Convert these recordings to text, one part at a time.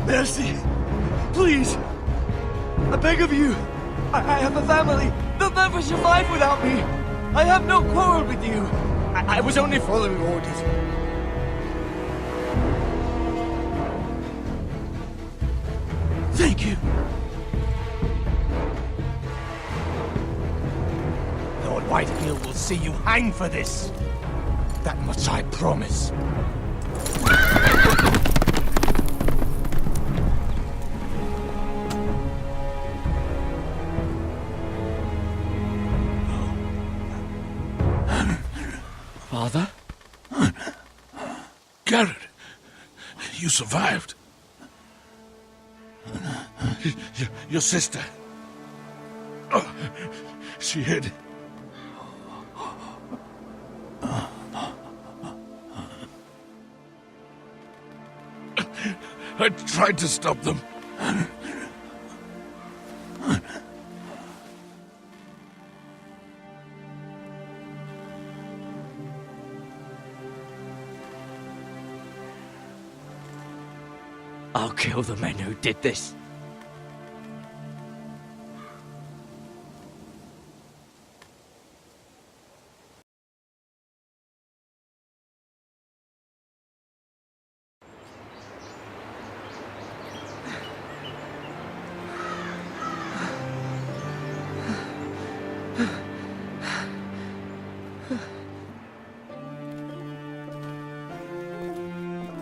Mercy! Please! I beg of you! I have a family! They'll never survive without me! I have no quarrel with you! I was only following orders. Thank you! Lord Whitehill will see you hang for this! That much I promise. Father? Garrett, you survived. Your sister. Oh, she hid. I tried to stop them. I'll kill the men who did this.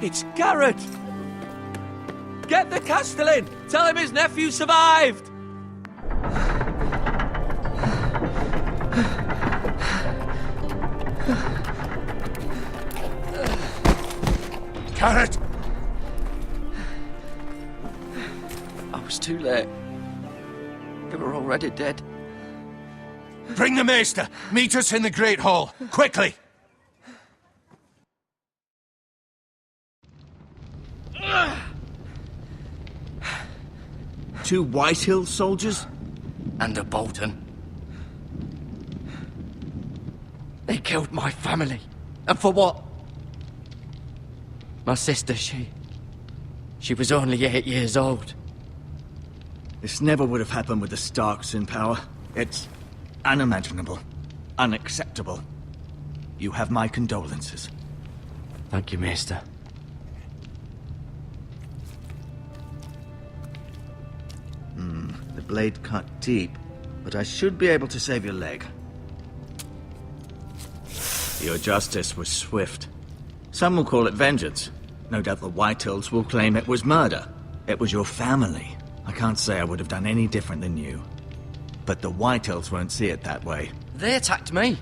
It's Garrett! Get the Castellan! Tell him his nephew survived! Garrett! I was too late. They were already dead. Bring the Maester! Meet us in the Great Hall! Quickly! Two Whitehill soldiers? And a Bolton. They killed my family. And for what? My sister, she was only 8 years old. This never would have happened with the Starks in power. It's unimaginable. Unacceptable. You have my condolences. Thank you, Maester. The blade cut deep, but I should be able to save your leg. Your justice was swift. Some will call it vengeance. No doubt the Whitehills will claim it was murder. It was your family. I can't say I would have done any different than you. But the Whitehills won't see it that way. They attacked me.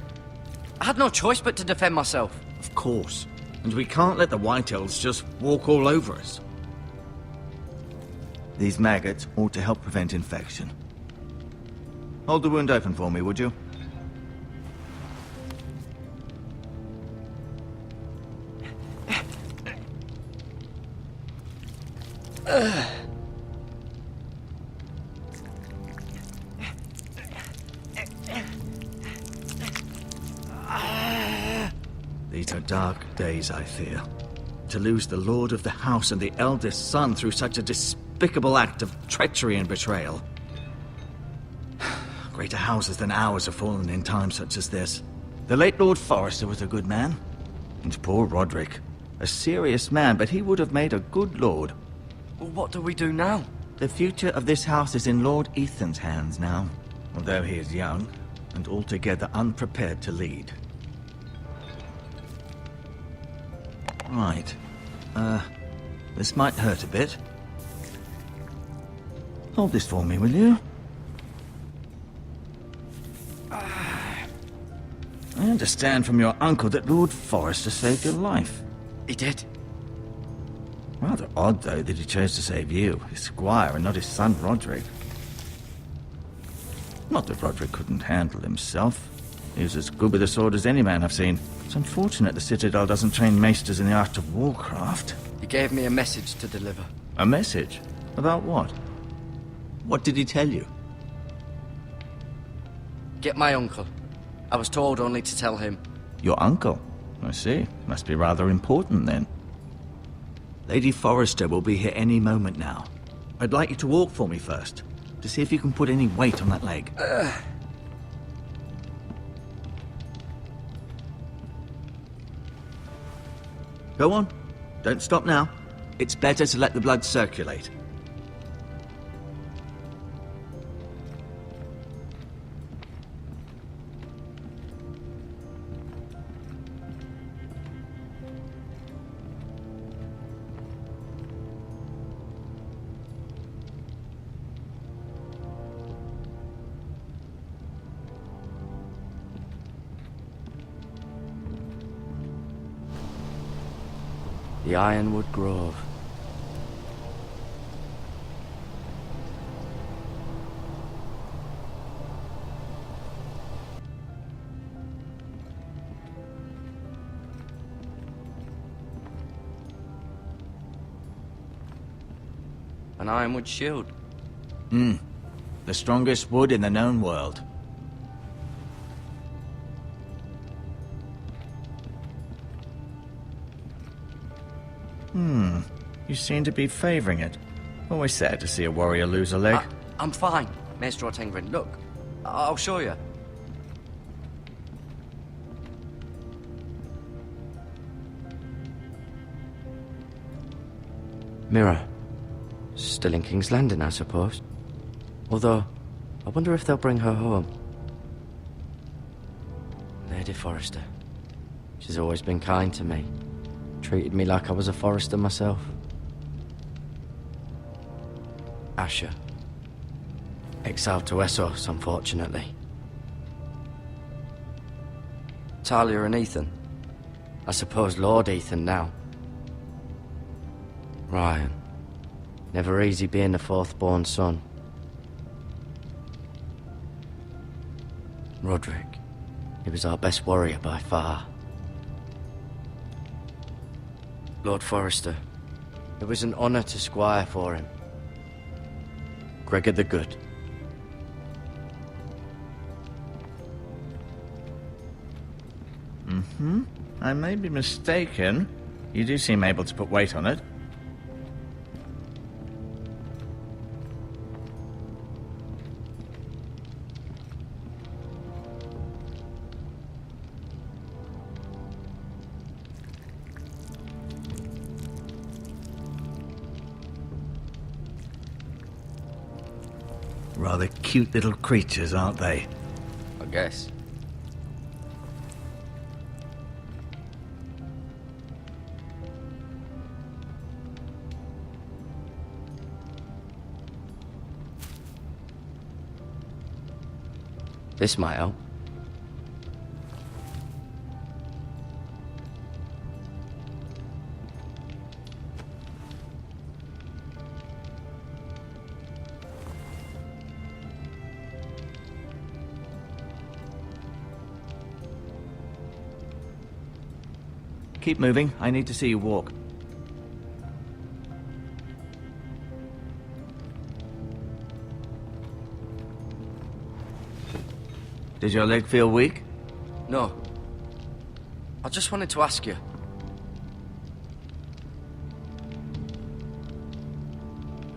I had no choice but to defend myself. Of course. And we can't let the Whitehills just walk all over us. These maggots ought to help prevent infection. Hold the wound open for me, would you? These are dark days, I fear. To lose the lord of the house and the eldest son through such a despicable act of treachery and betrayal. Greater houses than ours have fallen in times such as this. The late Lord Forrester was a good man. And poor Roderick. A serious man, but he would have made a good lord. Well, what do we do now? The future of this house is in Lord Ethan's hands now. Although he is young, and altogether unprepared to lead. Right. This might hurt a bit. Hold this for me, will you? I understand from your uncle that Lord Forrester saved your life. He did. Rather odd, though, that he chose to save you, his squire, and not his son Roderick. Not that Roderick couldn't handle himself. He was as good with a sword as any man I've seen. It's unfortunate the Citadel doesn't train maesters in the art of warcraft. He gave me a message to deliver. A message? About what? What did he tell you? Get my uncle. I was told only to tell him. Your uncle? I see. Must be rather important then. Lady Forrester will be here any moment now. I'd like you to walk for me first, to see if you can put any weight on that leg. Go on. Don't stop now. It's better to let the blood circulate. The Ironwood Grove. An ironwood shield. The strongest wood in the known world. You seem to be favoring it. Always sad to see a warrior lose a leg. I'm fine, Maester Ortengrin. Look, I'll show you. Mirror. Still in King's Landing, I suppose. Although, I wonder if they'll bring her home. Lady Forrester. She's always been kind to me. Treated me like I was a Forrester myself. Asher. Exiled to Essos, unfortunately. Talia and Ethan. I suppose Lord Ethan now. Ryan. Never easy being the fourth-born son. Roderick. He was our best warrior by far. Lord Forrester. It was an honor to squire for him. Gregor the Good. I may be mistaken. You do seem able to put weight on it. Rather cute little creatures, aren't they? I guess. This might help. Keep moving. I need to see you walk. Does your leg feel weak? No. I just wanted to ask you.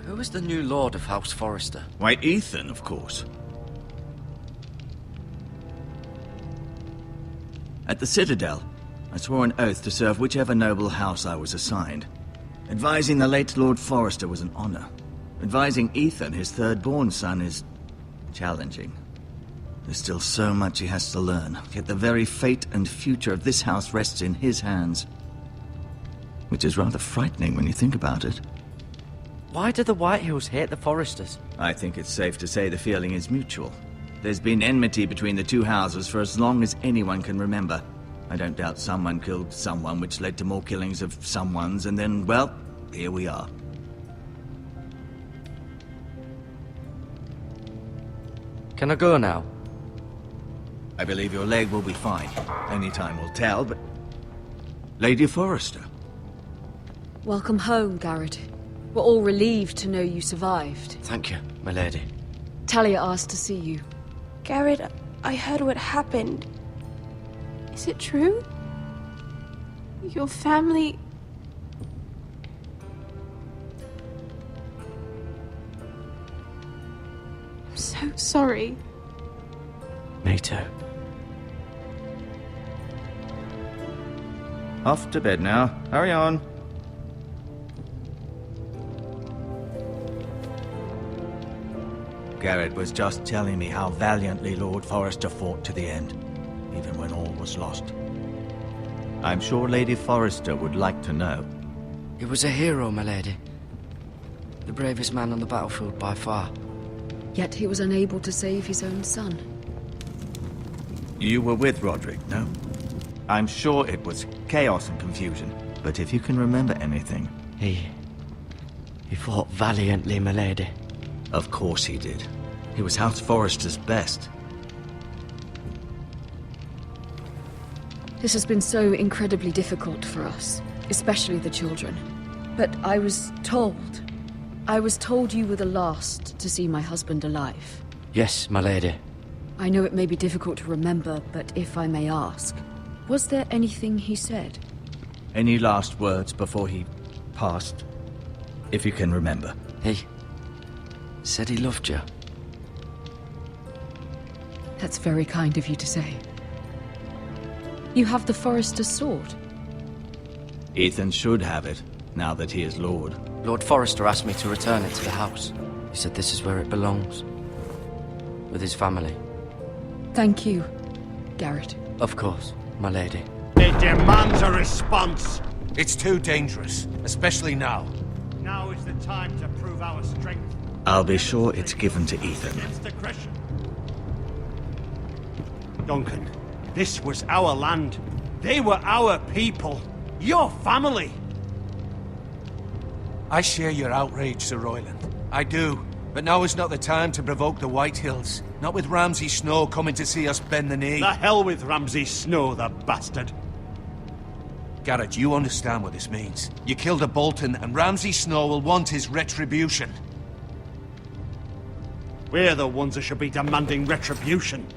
Who is the new Lord of House Forrester? Why, Ethan, of course. At the Citadel, I swore an oath to serve whichever noble house I was assigned. Advising the late Lord Forrester was an honor. Advising Ethan, his third-born son, is challenging. There's still so much he has to learn, yet the very fate and future of this house rests in his hands. Which is rather frightening when you think about it. Why do the Whitehills hate the Forresters? I think it's safe to say the feeling is mutual. There's been enmity between the two houses for as long as anyone can remember. I don't doubt someone killed someone, which led to more killings of someones, and then, well, here we are. Can I go now? I believe your leg will be fine. Only time will tell, but... Lady Forrester. Welcome home, Garrett. We're all relieved to know you survived. Thank you, my lady. Talia asked to see you. Garrett, I heard what happened. Is it true? Your family... I'm so sorry. Me too. Off to bed now. Hurry on. Garrett was just telling me how valiantly Lord Forrester fought to the end, even when all was lost. I'm sure Lady Forrester would like to know. He was a hero, my lady. The bravest man on the battlefield by far. Yet he was unable to save his own son. You were with Roderick, no? I'm sure it was chaos and confusion, but if you can remember anything... He fought valiantly, my lady. Of course he did. He was House Forrester's best. This has been so incredibly difficult for us, especially the children. But I was told you were the last to see my husband alive. Yes, my lady. I know it may be difficult to remember, but if I may ask, was there anything he said? Any last words before he passed? If you can remember. He said he loved you. That's very kind of you to say. You have the Forrester's sword. Ethan should have it, now that he is Lord. Lord Forrester asked me to return it to the house. He said this is where it belongs. With his family. Thank you, Garrett. Of course, my lady. It demands a response. It's too dangerous, especially now. Now is the time to prove our strength. I'll be sure it's given to Ethan. Against aggression. Duncan, this was our land. They were our people. Your family. I share your outrage, Sir Royland. I do. But now is not the time to provoke the Whitehills. Not with Ramsay Snow coming to see us bend the knee. The hell with Ramsay Snow, the bastard. Garrett, you understand what this means. You killed a Bolton, and Ramsay Snow will want his retribution. We're the ones that should be demanding retribution.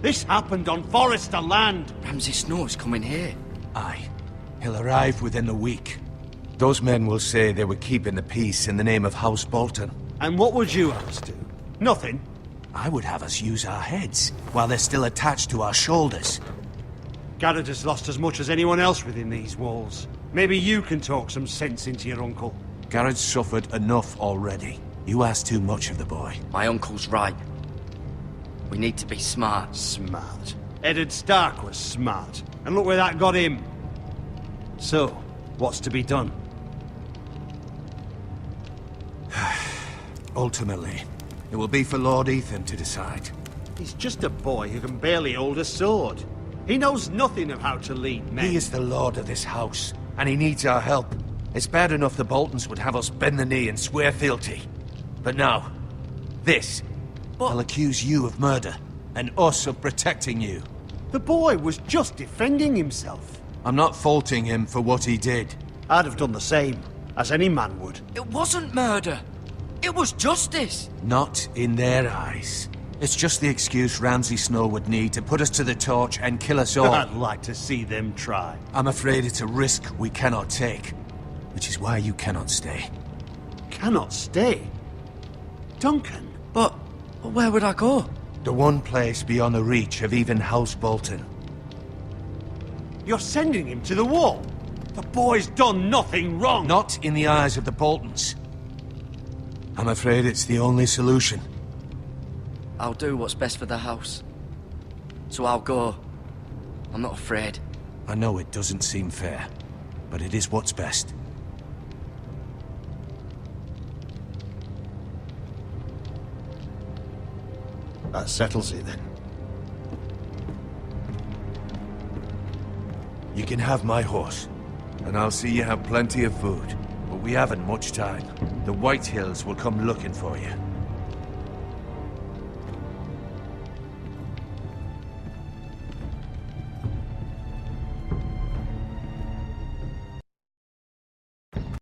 This happened on Forrester land. Ramsay Snow is coming here. Aye. He'll arrive within a week. Those men will say they were keeping the peace in the name of House Bolton. And what would you have us do? Nothing. I would have us use our heads, while they're still attached to our shoulders. Garrett has lost as much as anyone else within these walls. Maybe you can talk some sense into your uncle. Garrett's suffered enough already. You ask too much of the boy. My uncle's right. We need to be smart. Smart. Eddard Stark was smart. And look where that got him. So, what's to be done? Ultimately, it will be for Lord Ethan to decide. He's just a boy who can barely hold a sword. He knows nothing of how to lead men. He is the lord of this house, and he needs our help. It's bad enough the Boltons would have us bend the knee and swear fealty. But now, this. They'll accuse you of murder, and us of protecting you. The boy was just defending himself. I'm not faulting him for what he did. I'd have done the same, as any man would. It wasn't murder. It was justice. Not in their eyes. It's just the excuse Ramsay Snow would need to put us to the torch and kill us all. I'd like to see them try. I'm afraid it's a risk we cannot take. Which is why you cannot stay. Cannot stay? Duncan? But where would I go? The one place beyond the reach of even House Bolton. You're sending him to the wall? The boy's done nothing wrong! Not in the eyes of the Boltons. I'm afraid it's the only solution. I'll do what's best for the house. So I'll go. I'm not afraid. I know it doesn't seem fair, but it is what's best. That settles it then. You can have my horse, and I'll see you have plenty of food. But we haven't much time. The Whitehills will come looking for you.